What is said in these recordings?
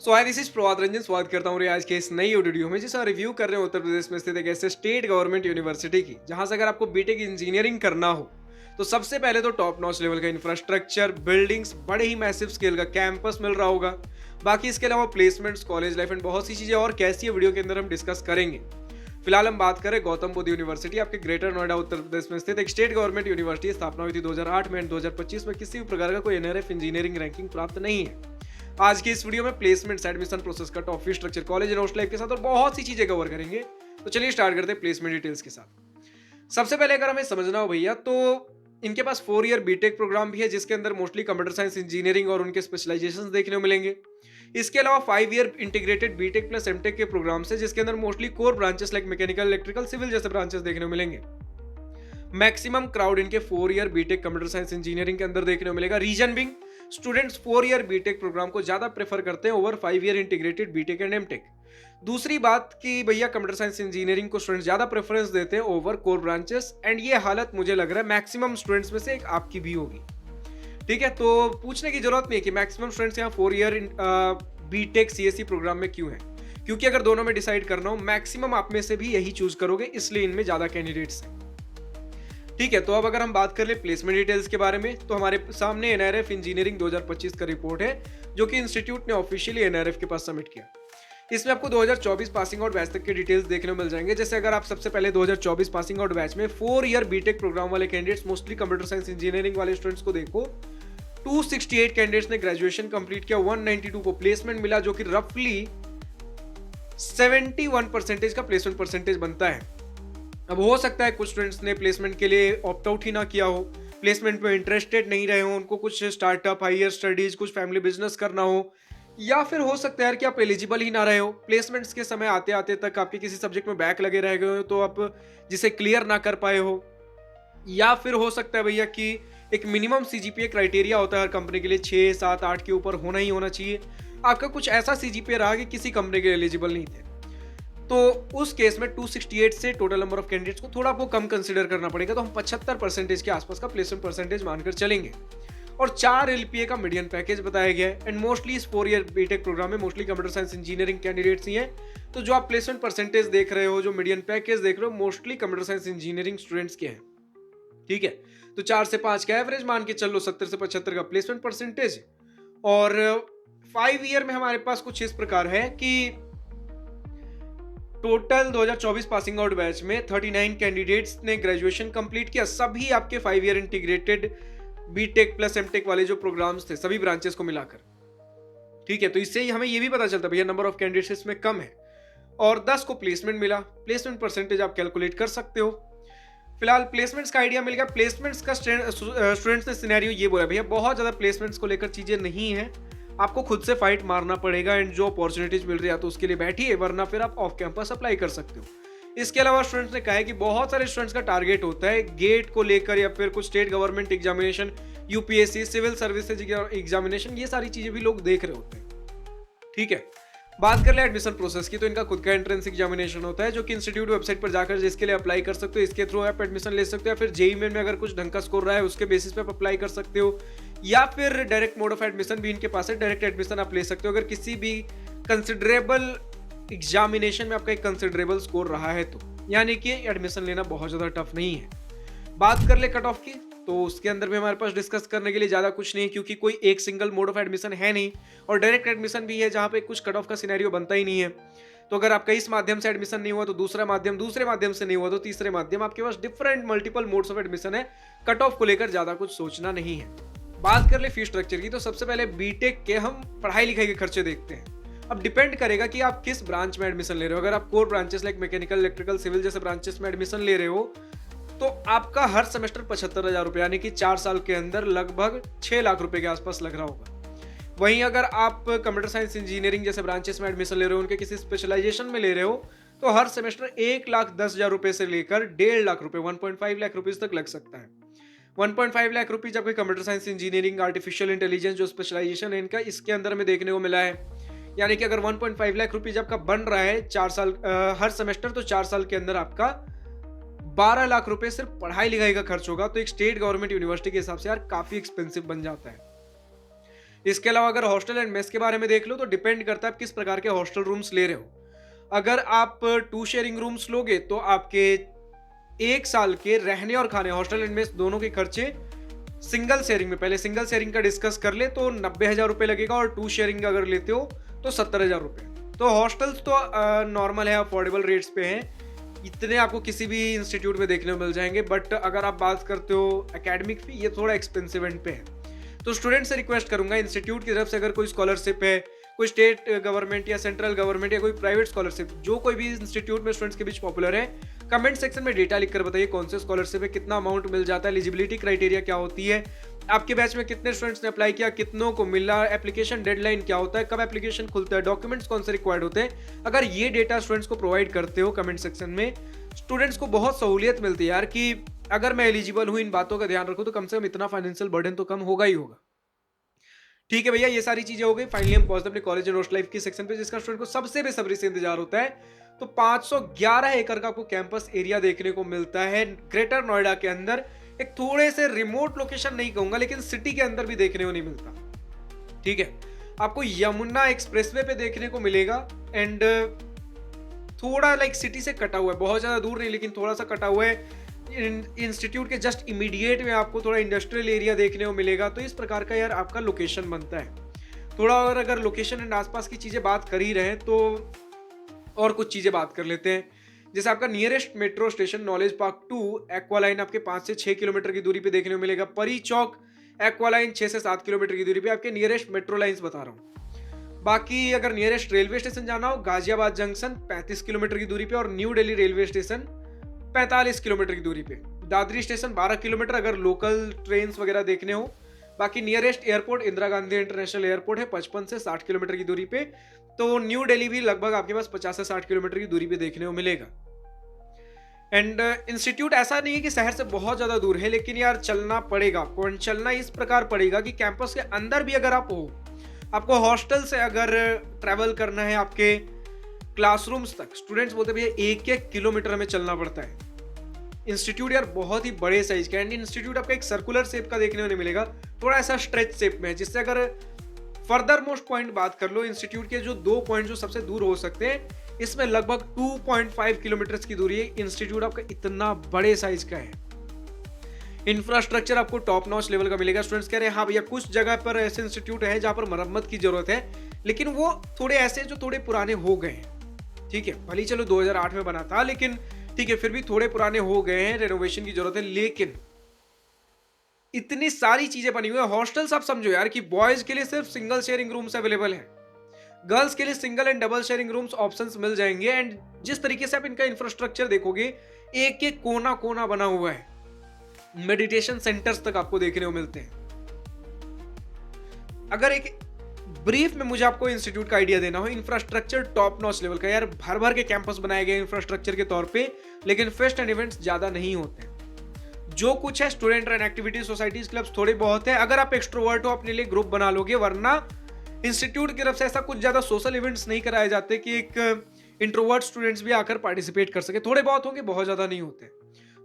Hi this is Prabhat Ranjan. स्वागत करता हूँ आज के इस नई वीडियो में जिसका रिव्यू कर रहे हैं उत्तर प्रदेश में स्थित एक ऐसे स्टेट गवर्नमेंट यूनिवर्सिटी की जहां से अगर आपको बीटेक इंजीनियरिंग करना हो तो सबसे पहले तो टॉप नॉच लेवल का इंफ्रास्ट्रक्चर, बिल्डिंग्स, बड़े ही मैसिव स्केल का कैंपस मिल रहा होगा। बाकी इसके अलावा प्लेसमेंट्स, कॉलेज लाइफ एंड बहुत सी चीजें और कैसी है वीडियो के अंदर हम डिस्कस करेंगे। फिलहाल हम बात करें गौतम बुद्ध यूनिवर्सिटी, आपके ग्रेटर नोएडा उत्तर प्रदेश में स्थित एक स्टेट गवर्नमेंट यूनिवर्सिटी। स्थापना हुई थी 2008 में एंड 2025 में किसी भी प्रकार का कोई एनआरएफ इंजीनियरिंग रैंकिंग प्राप्त नहीं है। आज की इस वीडियो में प्लेसमेंट्स, एडमिशन प्रोसेस का top fee structure, college and hostel life के साथ और बहुत सी चीजें कवर करेंगे। तो चलिए स्टार्ट करते हैं प्लेसमेंट डिटेल्स के साथ। सबसे पहले अगर हमें समझना हो भैया तो इनके पास 4 ईयर बीटेक प्रोग्राम भी है जिसके अंदर मोस्टली कंप्यूटर साइंस इंजीनियरिंग और उनके स्पेशलाइजेशन देखने को मिलेंगे। इसके अलावा 5 year integrated BTech plus MTech के प्रोग्राम्स है जिसके अंदर mostly core branches like mechanical, electrical, civil जैसे ब्रांचेस देखने को मिलेंगे। मैक्सिमम क्राउड इनके 4 year BTech computer science engineering के अंदर देखने को मिलेगा। Reason being students 4 year BTech programme को ज्यादा प्रेफर करते हैं over 5 year integrated BTech and MTech. दूसरी बात कि भैया कंप्यूटर साइंस इंजीनियरिंग को स्टूडेंट्स ज्यादा प्रेफरेंस देते हैं ओवर कोर ब्रांचेस, एंड ये हालत मुझे लग रहा है मैक्सिमम स्टूडेंट्स में से एक आपकी भी होगी। ठीक है, तो पूछने की जरूरत नहीं है कि मैक्सिमम स्टूडेंट्स यहाँ 4 ईयर बीटेक सीएससी प्रोग्राम में क्यों है, क्योंकि अगर दोनों में डिसाइड करना हो मैक्सिमम आप में से भी यही चूज करोगे, इसलिए इनमें ज्यादा कैंडिडेट्स हैं। ठीक है, तो अब अगर हम बात कर ले प्लेसमेंट डिटेल्स के बारे में तो हमारे सामने एनआरएफ इंजीनियरिंग 2025 का रिपोर्ट है जो कि इंस्टीट्यूट ने ऑफिशियली एनआरएफ के पास सबमिट किया। इसमें आपको 2024 पासिंग आउट बैच तक के डिटेल्स देखने को मिल जाएंगे। जैसे अगर आप सबसे पहले 2024 पासिंग आउट बैच में 4 ईयर बीटेक प्रोग्राम वाले candidates, mostly computer science engineering वाले स्टूडेंट्स को देखो, 268 कैंडिडेट्स ने ग्रेजुएशन कंप्लीट किया, 192 को प्लेसमेंट मिला जो कि रफली 71% का प्लेसमेंट परसेंटेज बनता है। अब हो सकता है कुछ स्टूडेंट्स ने प्लेसमेंट के लिए ऑप्ट आउट ही ना किया हो, प्लेसमेंट में इंटरेस्टेड नहीं रहे हो, उनको कुछ स्टार्टअप, हायर स्टडीज, कुछ फैमिली बिजनेस करना हो, या फिर हो सकता है यार कि आप एलिजिबल ही ना रहे हो, प्लेसमेंट्स के समय आते आते तक आपके किसी सब्जेक्ट में बैक लगे रह गए हो तो आप जिसे क्लियर ना कर पाए हो, या फिर हो सकता है भैया कि एक मिनिमम सीजीपीए क्राइटेरिया होता है हर कंपनी के लिए, 6, 7, 8 के ऊपर होना ही होना चाहिए। आपका कुछ ऐसा सीजीपीए रहा कि किसी कंपनी के लिए एलिजिबल नहीं थे, तो उस केस में 268 से टोटल नंबर ऑफ कैंडिडेट्स को थोड़ा आपको कम कंसीडर करना पड़ेगा। तो हम 75% के आसपास का प्लेसमेंट परसेंटेज मानकर चलेंगे और 4 एलपीए का मीडियन पैकेज बताया गया है। एंड मोस्टली इस 4 ईयर बीटेक प्रोग्राम में mostly computer science engineering candidates ही हैं। तो जो आप प्लेसमेंट परसेंटेज देख रहे हो, जो मीडियन पैकेज देख रहे हो, mostly computer science engineering students के हैं। ठीक है, तो 4 से 5 का एवरेज मान के चलो, 70 से 75 का प्लेसमेंट परसेंटेज। और 5 ईयर में हमारे पास कुछ इस प्रकार है कि टोटल 2024 पासिंग आउट बैच में 39 कैंडिडेट्स ने ग्रेजुएशन कंप्लीट किया, सभी आपके 5 year integrated BTech plus MTech वाले जो प्रोग्राम्स थे सभी ब्रांचेस को मिलाकर। ठीक है, तो इससे ही हमें ये भी पता चलता भैया नंबर ऑफ कैंडिडेट्स इसमें कम है और 10 को प्लेसमेंट मिला। प्लेसमेंट परसेंटेज आप कैलकुलेट कर सकते हो। फिलहाल प्लेसमेंट्स का आइडिया मिल गया। प्लेसमेंट्स का स्टूडेंट्स ने सिनेरियो ये बोला भैया बहुत ज्यादा प्लेसमेंट्स को लेकर चीजें नहीं है, आपको खुद से फाइट मारना पड़ेगा, एंड जो अपॉर्चुनिटीज मिल रही है तो उसके लिए बैठिए, वरना फिर आप ऑफ कैंपस अप्लाई कर सकते हो। इसके अलावा स्टूडेंट्स ने कहा है कि बहुत सारे स्टूडेंट्स का टारगेट होता है गेट को लेकर या फिर कुछ state government examination, UPSC, civil services examination, ये सारी चीजें भी लोग देख रहे होते हैं। ठीक है, बात कर ले एडमिशन प्रोसेस की तो इनका खुद का एंट्रेंस एग्जामिनेशन होता है जो कि इंस्टीट्यूट वेबसाइट पर जाकर जिसके लिए अप्लाई कर सकते हो, इसके थ्रू आप एडमिशन ले सकते हो, या फिर जेईई में अगर कुछ ढंग का स्कोर रहा है उसके बेसिस पे आप अप्लाई कर सकते हो, या फिर डायरेक्ट मोड ऑफ एडमिशन भी इनके पास है, डायरेक्ट एडमिशन आप ले सकते हो अगर किसी भी कंसिडरेबल एग्जामिनेशन में आपका एक कंसिडरेबल स्कोर रहा है तो, यानी कि एडमिशन लेना बहुत ज्यादा टफ नहीं है। बात कर ले कट ऑफ की तो उसके अंदर भी हमारे पास डिस्कस करने के लिए ज्यादा कुछ नहीं है, क्योंकि कोई एक सिंगल मोड ऑफ एडमिशन है नहीं और डायरेक्ट एडमिशन भी है जहां पे कुछ कट ऑफ का सिनेरियो बनता ही नहीं है। तो अगर आपका इस माध्यम से एडमिशन नहीं हुआ तो दूसरा माध्यम, दूसरे माध्यम से नहीं हुआ तो तीसरे माध्यम, आपके पास different multiple modes of admission है। कट ऑफ को लेकर ज्यादा कुछ सोचना नहीं है। बात कर ले फीस स्ट्रक्चर की तो सबसे पहले बीटेक के हम पढ़ाई लिखाई के खर्चे देखते हैं। अब डिपेंड करेगा कि आप किस ब्रांच में एडमिशन ले रहे हो। अगर आप core branches like mechanical, electrical, civil जैसे ब्रांचेस में एडमिशन ले रहे हो तो आपका हर सेमेस्टर 75,000 रुपये, यानी कि 4 साल के अंदर लगभग 6 लाख रुपए के आसपास लग रहा होगा। वहीं अगर आप कंप्यूटर साइंस इंजीनियरिंग जैसे ब्रांचेस में एडमिशन ले रहे हो, उनके किसी स्पेशलाइजेशन में ले रहे हो, तो हर सेमेस्टर 1,10,000 रुपए से लेकर 1.5 लाख रुपए, 1.5 लाख रुपीज तक लग सकता है। 1.5 लाख रुपीज आपके computer science engineering, artificial intelligence जो स्पेशलाइजेशन है इनका, इसके अंदर में देखने को मिला है। यानी कि अगर 1.5 लाख रुपीज आपका बन रहा है 4 साल हर सेमेस्टर, तो 4 साल के अंदर आपका 12 लाख रुपए सिर्फ पढ़ाई लिखाई का खर्च होगा। तो एक स्टेट गवर्नमेंट यूनिवर्सिटी के हिसाब से यार काफी एक्सपेंसिव बन जाता है। इसके अलावा अगर हॉस्टल एंड मेस के बारे में देख लो तो डिपेंड करता है आप किस प्रकार के हॉस्टल रूम्स ले रहे हो। अगर आप 2 शेयरिंग रूम्स लोगे तो आपके 1 साल के रहने और खाने, हॉस्टल एंड मेस दोनों के खर्चे सिंगल शेयरिंग में, पहले सिंगल शेयरिंग का डिस्कस कर ले तो 90,000 रुपये लगेगा, और 2 शेयरिंग अगर लेते हो तो 70,000 रुपये। तो हॉस्टल्स तो नॉर्मल है, अफोर्डेबल रेट्स पे हैं, इतने आपको किसी भी इंस्टीट्यूट में देखने को मिल जाएंगे। बट अगर आप बात करते हो एकेडमिक फी, ये थोड़ा एक्सपेंसिव एंड पे है। तो स्टूडेंट से रिक्वेस्ट करूंगा इंस्टीट्यूट की तरफ से अगर कोई स्कॉलरशिप है, कोई स्टेट गवर्नमेंट या सेंट्रल गवर्नमेंट या कोई प्राइवेट स्कॉलरशिप, जो कोई भी इंस्टीट्यूट में स्टूडेंट्स के बीच पॉपुलर है, कमेंट सेक्शन में डेटा लिखकर बताइए कौन से स्कॉलरशिप है, कितना अमाउंट मिल जाता है, एलिजिबिलिटी क्राइटेरिया क्या होती है, आपके बैच में कितने स्टूडेंट्स ने अप्लाई किया, कितनों को मिला, एप्लीकेशन डेडलाइन क्या होता है, कब एप्लीकेशन खुलता है, डॉक्यूमेंट्स कौन से रिक्वायर्ड होते हैं। अगर ये डेटा स्टूडेंट्स को प्रोवाइड करते हो कमेंट सेक्शन में, स्टूडेंट्स को बहुत सहूलियत मिलती है यार कि अगर मैं एलिजिबल हूँ, इन बातों का ध्यान रखूँ तो कम से कम इतना फाइनेंशियल बर्डन तो कम होगा ही होगा। ठीक है भैया, ये सारी चीजें हो गई। फाइनली हम पहुंचते अपने कॉलेज एंड हॉस्टल लाइफ की सेक्शन पे, जिसका स्टूडेंट को सबसे बेसब्री से इंतजार होता है। तो 511 एकड़ का आपको कैंपस एरिया देखने को मिलता है ग्रेटर नोएडा के अंदर, एक थोड़े से रिमोट लोकेशन नहीं कहूंगा, लेकिन सिटी के अंदर भी देखने को नहीं मिलता। ठीक है, आपको यमुना एक्सप्रेसवे पे देखने को मिलेगा, एंड थोड़ा लाइक सिटी से कटा हुआ है, बहुत ज्यादा दूर नहीं लेकिन थोड़ा सा कटा हुआ है। इंस्टीट्यूट के जस्ट इमीडिएट में आपको थोड़ा इंडस्ट्रियल एरिया देखने को मिलेगा। तो इस प्रकार का यार आपका लोकेशन बनता है थोड़ा। और अगर लोकेशन एंड आसपास की चीजें बात कर ही रहे हैं तो और कुछ चीजें बात कर लेते हैं। जैसे आपका nearest metro station knowledge park 2 एक्वालाइन आपके 5 से 6 किलोमीटर की दूरी पे देखने को मिलेगा। परी चौक एक्वालाइन 6 से 7 किलोमीटर की दूरी पे आपके नियरेस्ट मेट्रो लाइंस बता रहा हूँ। बाकी अगर नियरेस्ट रेलवे स्टेशन जाना हो, गाजियाबाद जंक्शन 35 किलोमीटर की दूरी पे, और new Delhi railway station 45 kilometre की दूरी पे। दादरी स्टेशन 12 किलोमीटर अगर लोकल ट्रेन वगैरह देखने हो। बाकी nearest airport Indira Gandhi international airport है 55 से 60 किलोमीटर की दूरी पे। तो न्यू दिल्ली भी लगभग आपके पास 50 से 60 किलोमीटर की दूरी पे देखने को मिलेगा। एंड इंस्टीट्यूट ऐसा नहीं है कि शहर से बहुत ज्यादा दूर है, लेकिन यार चलना पड़ेगा आपको। चलना इस प्रकार पड़ेगा कि कैंपस के अंदर भी अगर आप हो, आपको हॉस्टल से अगर ट्रैवल करना है आपके क्लासरूम्स तक, स्टूडेंट्स बोलते भैया 1-1 किलोमीटर में चलना पड़ता है। इंस्टीट्यूट यार बहुत ही बड़े साइज का, एंड इंस्टीट्यूट आपका एक सर्कुलर शेप का देखने को नहीं मिलेगा, थोड़ा ऐसा स्ट्रेच शेप में है। जिससे अगर फर्दर मोस्ट पॉइंट बात कर लो, इंस्टीट्यूट के जो 2 पॉइंट जो सबसे दूर हो सकते हैं, इसमें लगभग 2.5 किलोमीटर की दूरी है। इंस्टीट्यूट आपका इतना बड़े साइज का है। इंफ्रास्ट्रक्चर आपको टॉप नॉच लेवल का मिलेगा। स्टूडेंट्स कह रहे हैं हाँ भैया कुछ जगह पर ऐसे इंस्टीट्यूट है जहां पर मरम्मत की जरूरत है, लेकिन वो थोड़े ऐसे जो थोड़े पुराने हो गए हैं। ठीक है, भले चलो 2008 में बना था, लेकिन ठीक है फिर भी थोड़े पुराने हो गए हैं, रेनोवेशन की जरूरत है। लेकिन इतनी सारी चीजें बनी हुई है। हॉस्टल्स आप समझो यार कि बॉयज के लिए सिर्फ सिंगल शेयरिंग रूम्स अवेलेबल है, गर्ल्स के लिए single and double sharing rooms options मिल जाएंगे। एंड जिस तरीके से आप इनका इंफ्रास्ट्रक्चर देखोगे, एक एक कोना कोना बना हुआ है, मेडिटेशन सेंटर्स तक आपको देखने को मिलते हैं। अगर एक ब्रीफ में मुझे आपको इंस्टीट्यूट का आइडिया देना हो, इंफ्रास्ट्रक्चर टॉप नॉच लेवल का, यार भर भर के कैंपस बनाए गए इंफ्रास्ट्रक्चर के तौर पे, लेकिन फेस्ट एंड इवेंट्स ज्यादा नहीं होते। जो कुछ है student and activities, societies, clubs थोड़े बहुत है। अगर आप एक्सट्रोवर्ट हो अपने लिए ग्रुप बना लोगे, वरना इंस्टीट्यूट की तरफ से ऐसा कुछ ज्यादा सोशल इवेंट्स नहीं कराए जाते कि एक इंट्रोवर्ट स्टूडेंट्स भी आकर पार्टिसिपेट कर सके। थोड़े बहुत होंगे, बहुत ज्यादा नहीं होते।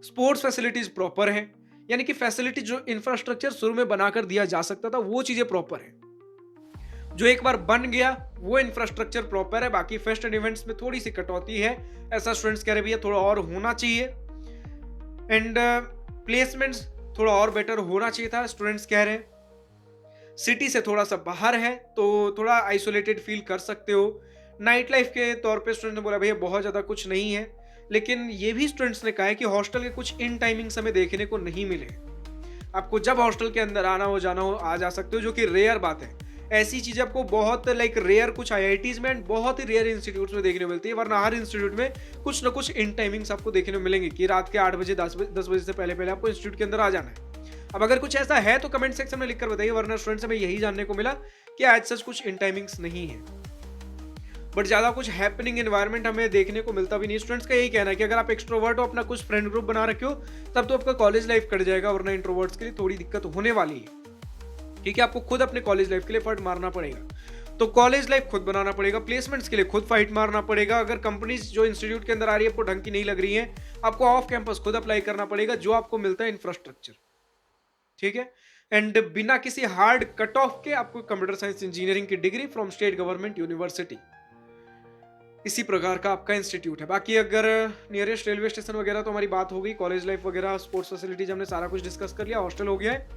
स्पोर्ट्स फैसिलिटीज प्रॉपर है, यानी कि फैसिलिटी जो इंफ्रास्ट्रक्चर शुरू में बनाकर दिया जा सकता था वो चीजें प्रॉपर है। जो एक बार बन गया वो इंफ्रास्ट्रक्चर प्रॉपर है। बाकी फेस्ट एंड इवेंट्स में थोड़ी सी कटौती है, ऐसा स्टूडेंट्स कह रहे भैया थोड़ा और होना चाहिए। एंड प्लेसमेंट्स थोड़ा और बेटर होना चाहिए था, स्टूडेंट्स कह रहे हैं। सिटी से थोड़ा सा बाहर है तो थोड़ा आइसोलेटेड फील कर सकते हो। नाइट लाइफ के तौर पे स्टूडेंट ने बोला भैया बहुत ज्यादा कुछ नहीं है, लेकिन ये भी स्टूडेंट्स ने कहा है कि हॉस्टल के कुछ इन टाइमिंग्स हमें देखने को नहीं मिले। आपको जब हॉस्टल के अंदर आना हो जाना हो आ जा सकते हो, जो कि रेयर बात है। ऐसी चीजें आपको बहुत लाइक रेयर कुछ आईआईटीज में एंड बहुत ही रेयर इंस्टीट्यूट्स में देखने को मिलती है, वरना हर इंस्टीट्यूट में कुछ ना कुछ इन टाइमिंग्स आपको देखने को मिलेंगे कि रात के 8 बजे 10 बजे से पहले आपको इंस्टीट्यूट के अंदर आ जाना है। अब अगर कुछ ऐसा है तो कमेंट सेक्शन में लिखकर बताइए, वरना स्टूडेंट्स हमें यही जानने को मिला कि आज सच कुछ इन टाइमिंग्स नहीं है। बट ज्यादा कुछ हैपनिंग एनवायरनमेंट हमें देखने को मिलता भी नहीं। स्टूडेंट्स का यही कहना है कि अगर आप एक्सट्रोवर्ट हो, अपना कुछ फ्रेंड ग्रुप बना रखे हो, तब तो आपका कॉलेज लाइफ कट जाएगा, वरना इंट्रोवर्ट्स के लिए थोड़ी दिक्कत होने वाली है। ठीक है, आपको खुद अपने कॉलेज लाइफ के लिए फाइट मारना पड़ेगा। तो कॉलेज लाइफ खुद बनाना पड़ेगा, प्लेसमेंट्स के लिए खुद फाइट मारना पड़ेगा। अगर कंपनीज जो इंस्टीट्यूट के अंदर आ रही है आपको ढंग की नहीं लग रही है, आपको ऑफ कैंपस खुद अप्लाई करना पड़ेगा, जो आपको मिलता है इंफ्रास्ट्रक्चर। ठीक है, एंड बिना किसी हार्ड कट ऑफ के आपको कंप्यूटर साइंस इंजीनियरिंग की degree from state government university, इसी प्रकार का आपका इंस्टीट्यूट है। बाकी अगर नियरेस्ट रेलवे स्टेशन वगैरह तो हमारी बात हो गई, कॉलेज लाइफ वगैरह, स्पोर्ट्स फैसिलिटीज हमने सारा कुछ डिस्कस कर लिया, हॉस्टल हो गया है।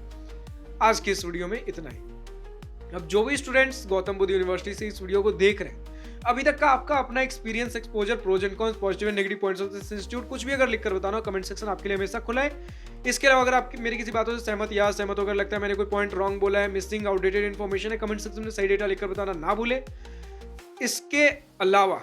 आज की इस वीडियो में इतना ही। अब जो भी स्टूडेंट्स गौतम बुद्ध यूनिवर्सिटी से इस वीडियो को देख रहे हैं, अभी तक का आपका अपना experience, exposure, pros and cons, positive and negative points of this institute, कुछ भी अगर लिखकर बताना, कमेंट सेक्शन आपके लिए हमेशा खुला है। इसके अलावा अगर आपकी मेरी किसी बातों से सहमत या असहमत होकर लगता है मैंने कोई पॉइंट रॉन्ग बोला है, मिसिंग, आउटडेटेड इन्फॉर्मेशन है, कमेंट सेक्शन में सही डेटा लिखकर बताना ना भूले। इसके अलावा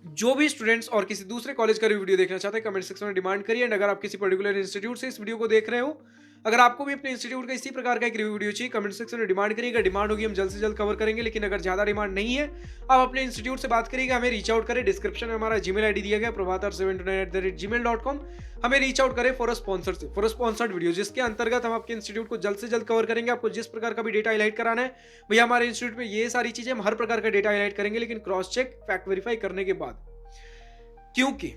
जो भी स्टूडेंट्स और किसी दूसरे कॉलेज का वीडियो देखना चाहते हैं, कमेंट सेक्शन में डिमांड करिए। एंड अगर आप किसी पर्टिकुलर इंस्टीट्यूट से इस वीडियो को देख रहे हो, अगर आपको भी अपने इंस्टीट्यूट का इसी प्रकार का एक रिव्यू वीडियो चाहिए, कमेंट सेक्शन में डिमांड करिएगा। डिमांड होगी हम जल्द से जल्द कवर करेंगे, लेकिन अगर ज्यादा डिमांड नहीं है, आप अपने इंस्टीट्यूट से बात करिएगा, हमें रीच आउट करें। डिस्क्रिप्शन में हमारा जीमेल आईडी दिया गया prabhatar729@gmail.com। हमें रीच आउट करें फॉर अ स्पॉन्सर्ड वीडियो, जिसके अंतर्गत हम आपके इंस्टीट्यूट को जल्द से जल्द कवर करेंगे। आपको जिस प्रकार का भी डेटा हाईलाइट कराना है, भैया हमारे इंस्टीट्यूट में ये सारी चीजें, हम हर प्रकार का डेटा हाईलाइट करेंगे, लेकिन क्रॉस चेक, फैक्ट वेरीफाई करने के बाद। क्योंकि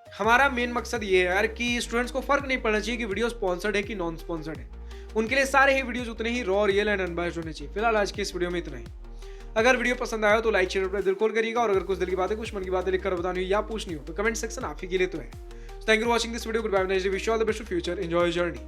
हमारा मेन मकसद ये है यार कि स्टूडेंट्स को फर्क नहीं पड़ना चाहिए कि वीडियो स्पॉन्सर्ड है कि नॉन स्पॉन्सर्ड है। उनके लिए सारे ही वीडियोस उतने ही रॉ, रियल एंड अनबायस्ड होने चाहिए। फिलहाल आज की इस वीडियो में इतना ही। अगर वीडियो पसंद आया हो तो लाइक, शेयर पर दिल खोल करिएगा, और अगर कुछ दिल की बातें, कुछ मन की बातें लिखकर बतानी हो या पूछनी हो तो कमेंट सेक्शन आप ही के लिए तो है। Thank you for watching this video. Goodbye, nice day, wish you all the best for future, enjoy your journey.